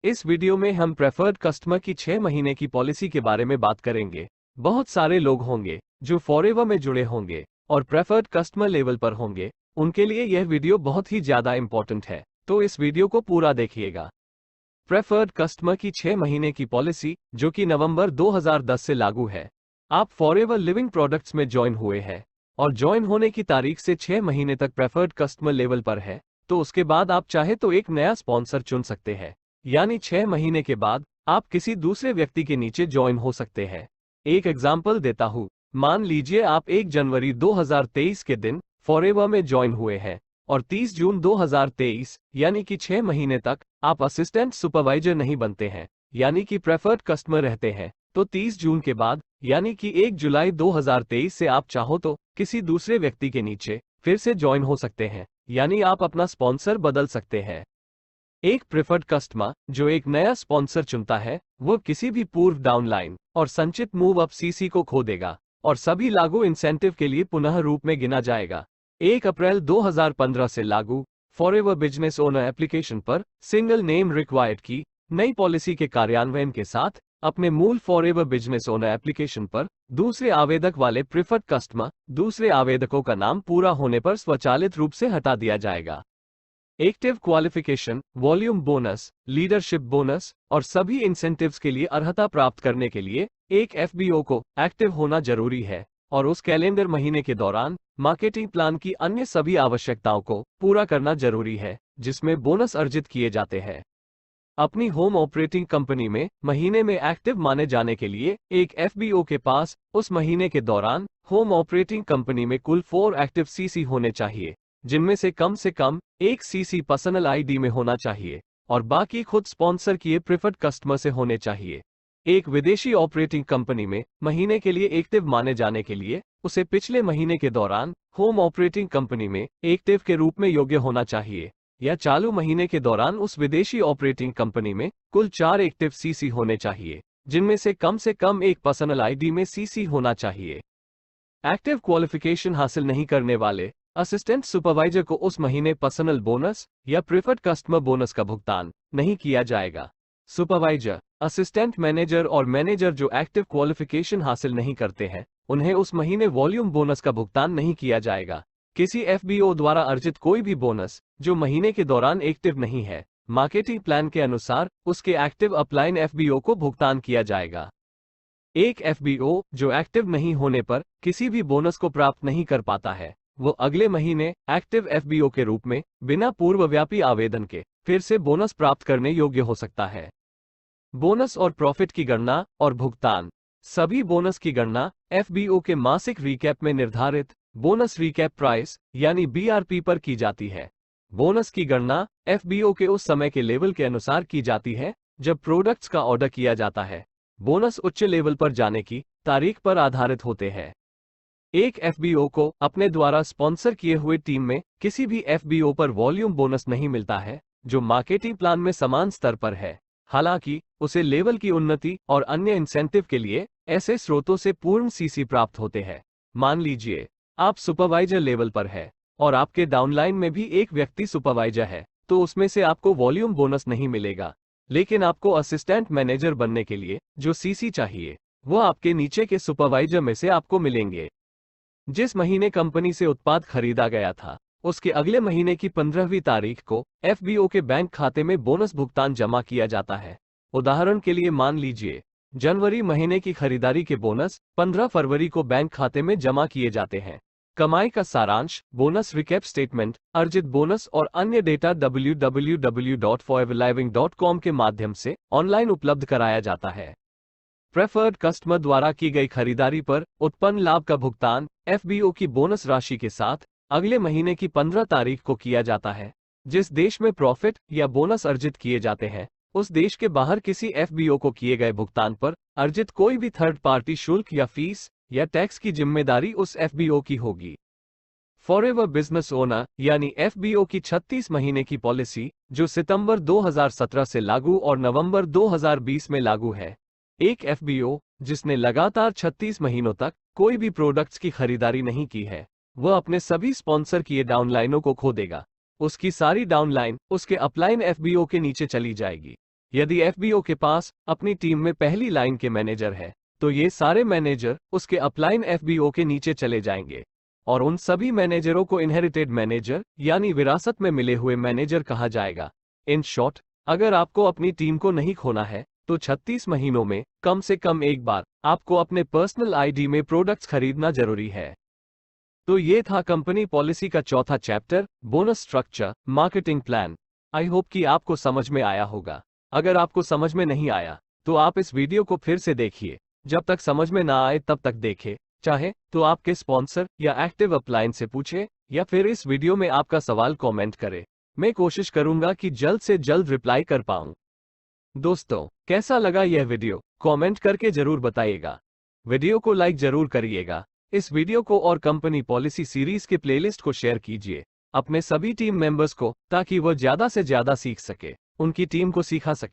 इस वीडियो में हम प्रेफर्ड कस्टमर की 6 महीने की पॉलिसी के बारे में बात करेंगे। बहुत सारे लोग होंगे जो फॉरएवर में जुड़े होंगे और प्रेफर्ड कस्टमर लेवल पर होंगे, उनके लिए यह वीडियो बहुत ही ज्यादा इंपॉर्टेंट है, तो इस वीडियो को पूरा देखिएगा। प्रेफर्ड कस्टमर की 6 महीने की पॉलिसी, जो कि नवंबर 2010 से लागू है। आप फॉरएवर लिविंग प्रोडक्ट्स में ज्वाइन हुए हैं और ज्वाइन होने की तारीख से 6 महीने तक प्रेफर्ड कस्टमर लेवल पर है, तो उसके बाद आप चाहे तो एक नया स्पॉन्सर चुन सकते हैं, यानी 6 महीने के बाद आप किसी दूसरे व्यक्ति के नीचे ज्वाइन हो सकते हैं। एक एग्जाम्पल देता हूं, मान लीजिए आप 1 जनवरी 2023 के दिन फॉरएवर में ज्वाइन हुए हैं और 30 जून 2023 यानी कि 6 महीने तक आप असिस्टेंट सुपरवाइजर नहीं बनते हैं, यानी कि प्रेफर्ड कस्टमर रहते हैं, तो 30 जून के बाद यानी कि 1 जुलाई 2023 से आप चाहो तो किसी दूसरे व्यक्ति के नीचे फिर से ज्वाइन हो सकते हैं, यानी आप अपना स्पॉन्सर बदल सकते हैं। एक प्रेफर्ड कस्टमर जो एक नया स्पॉन्सर चुनता है, वो किसी भी पूर्व डाउनलाइन और संचित मूव अप सीसी को खो देगा और सभी लागू इंसेंटिव के लिए पुनः रूप में गिना जाएगा। 1 अप्रैल 2015 से लागू फॉरएवर बिजनेस ओनर एप्लीकेशन पर सिंगल नेम रिक्वायर्ड की नई पॉलिसी के कार्यान्वयन के साथ अपने मूल फॉरएवर बिजनेस ओनर एप्लीकेशन पर दूसरे आवेदक वाले प्रेफर्ड कस्टमर दूसरे आवेदकों का नाम पूरा होने पर स्वचालित रूप से हटा दिया जाएगा। Active qualification, volume bonus, leadership bonus और सभी इंसेंटिव्स के लिए अर्हता प्राप्त करने के लिए एक एफबीओ को एक्टिव होना जरूरी है और उस कैलेंडर महीने के दौरान मार्केटिंग प्लान की अन्य सभी आवश्यकताओं को पूरा करना जरूरी है, जिसमें बोनस अर्जित किए जाते हैं। अपनी होम ऑपरेटिंग कंपनी में महीने में एक्टिव माने जाने के लिए एक एफबीओ के पास उस महीने के दौरान होम ऑपरेटिंग कंपनी में कुल 4 एक्टिव सीसी होने चाहिए, जिनमें से कम एक सीसी पर्सनल आईडी में होना चाहिए और बाकी खुद स्पॉन्सर किए प्रेफर्ड कस्टमर से होने चाहिए। एक विदेशी ऑपरेटिंग कंपनी में महीने के लिए एक्टिव माने जाने के लिए उसे पिछले महीने के दौरान होम ऑपरेटिंग कंपनी में एक्टिव के रूप में योग्य होना चाहिए, या चालू महीने के दौरान उस विदेशी ऑपरेटिंग कंपनी में कुल 4 एक्टिव सीसी होने चाहिए, जिनमें से कम एक पर्सनल आईडी में सीसी होना चाहिए। एक्टिव क्वालिफिकेशन हासिल नहीं करने वाले असिस्टेंट सुपरवाइजर को उस महीने पर्सनल बोनस या प्रेफर्ड कस्टमर बोनस का भुगतान नहीं किया जाएगा। सुपरवाइजर, असिस्टेंट मैनेजर और मैनेजर जो एक्टिव क्वालिफिकेशन हासिल नहीं करते हैं, उन्हें उस महीने वॉल्यूम बोनस का भुगतान नहीं किया जाएगा। किसी एफबीओ द्वारा अर्जित कोई भी बोनस जो महीने के दौरान एक्टिव नहीं है, मार्केटिंग प्लान के अनुसार उसके एक्टिव अपलाइन एफबीओ को भुगतान किया जाएगा। एक एफबीओ जो एक्टिव नहीं होने पर किसी भी बोनस को प्राप्त नहीं कर पाता है, वो अगले महीने एक्टिव एफबीओ के रूप में बिना पूर्वव्यापी आवेदन के फिर से बोनस प्राप्त करने योग्य हो सकता है। बोनस और प्रॉफिट की गणना और भुगतान। सभी बोनस की गणना एफबीओ के मासिक रिकैप में निर्धारित बोनस रिकैप प्राइस यानी बीआरपी पर की जाती है। बोनस की गणना एफबीओ के उस समय के लेवल के अनुसार की जाती है जब प्रोडक्ट्स का ऑर्डर किया जाता है। बोनस उच्च लेवल पर जाने की तारीख पर आधारित होते हैं। एक एफबीओ को अपने द्वारा स्पॉन्सर किए हुए टीम में किसी भी एफबीओ पर वॉल्यूम बोनस नहीं मिलता है जो मार्केटिंग प्लान में समान स्तर पर है। हालांकि उसे लेवल की उन्नति और अन्य इंसेंटिव के लिए ऐसे स्रोतों से पूर्ण सीसी प्राप्त होते हैं। मान लीजिए आप सुपरवाइजर लेवल पर है और आपके डाउनलाइन में भी एक व्यक्ति सुपरवाइजर है, तो उसमें से आपको वॉल्यूम बोनस नहीं मिलेगा, लेकिन आपको असिस्टेंट मैनेजर बनने के लिए जो सीसी चाहिए वो आपके नीचे के सुपरवाइजर में से आपको मिलेंगे। जिस महीने कंपनी से उत्पाद खरीदा गया था, उसके अगले महीने की 15वीं तारीख को एफबीओ के बैंक खाते में बोनस भुगतान जमा किया जाता है। उदाहरण के लिए मान लीजिए जनवरी महीने की खरीदारी के बोनस 15 फरवरी को बैंक खाते में जमा किए जाते हैं। कमाई का सारांश, बोनस रिकैप स्टेटमेंट, अर्जित बोनस और अन्य डेटा www.foreverliving.com के माध्यम से ऑनलाइन उपलब्ध कराया जाता है। प्रेफर्ड कस्टमर द्वारा की गई खरीदारी पर उत्पन्न लाभ का भुगतान एफबीओ की बोनस राशि के साथ अगले महीने की 15 तारीख को किया जाता है। जिस देश में प्रॉफिट या बोनस अर्जित किए जाते हैं, उस देश के बाहर किसी एफबीओ को किए गए भुगतान पर अर्जित कोई भी थर्ड पार्टी शुल्क या फीस या टैक्स की जिम्मेदारी उस एफबीओ की होगी। फॉरएवर बिजनेस ओनर यानी एफबीओ की 36 महीने की पॉलिसी, जो सितंबर 2017 से लागू और नवंबर 2020 में लागू है। एक एफबीओ जिसने लगातार 36 महीनों तक कोई भी प्रोडक्ट्स की खरीदारी नहीं की है, वह अपने सभी स्पॉन्सर किए डाउनलाइनों को खो देगा। उसकी सारी डाउनलाइन उसके अपलाइन एफबीओ के नीचे चली जाएगी। यदि एफबीओ के पास अपनी टीम में पहली लाइन के मैनेजर है, तो ये सारे मैनेजर उसके अपलाइन एफबीओ के नीचे चले जाएंगे और उन सभी मैनेजरों को इनहेरिटेड मैनेजर यानी विरासत में मिले हुए मैनेजर कहा जाएगा। इन शॉर्ट, अगर आपको अपनी टीम को नहीं खोना है तो 36 महीनों में कम से कम एक बार आपको अपने पर्सनल आईडी में प्रोडक्ट्स खरीदना जरूरी है। तो ये था कंपनी पॉलिसी का चौथा chapter, bonus structure marketing plan. I hope कि आपको समझ में आया होगा। अगर आपको समझ में नहीं आया तो आप इस वीडियो को फिर से देखिए। जब तक समझ में ना आए तब तक देखें। चाहे तो आपके स्पॉन्सर या एक्टिव अपलाइन से पूछें या फिर इस वीडियो में आपका सवाल कमेंट करें। मैं कोशिश करूंगा कि जल्द से जल्द रिप्लाई कर पाऊं। दोस्तों, कैसा लगा यह वीडियो कमेंट करके जरूर बताइएगा। वीडियो को लाइक जरूर करिएगा। इस वीडियो को और कंपनी पॉलिसी सीरीज के प्लेलिस्ट को शेयर कीजिए अपने सभी टीम मेंबर्स को, ताकि वह ज्यादा से ज्यादा सीख सके, उनकी टीम को सिखा सके।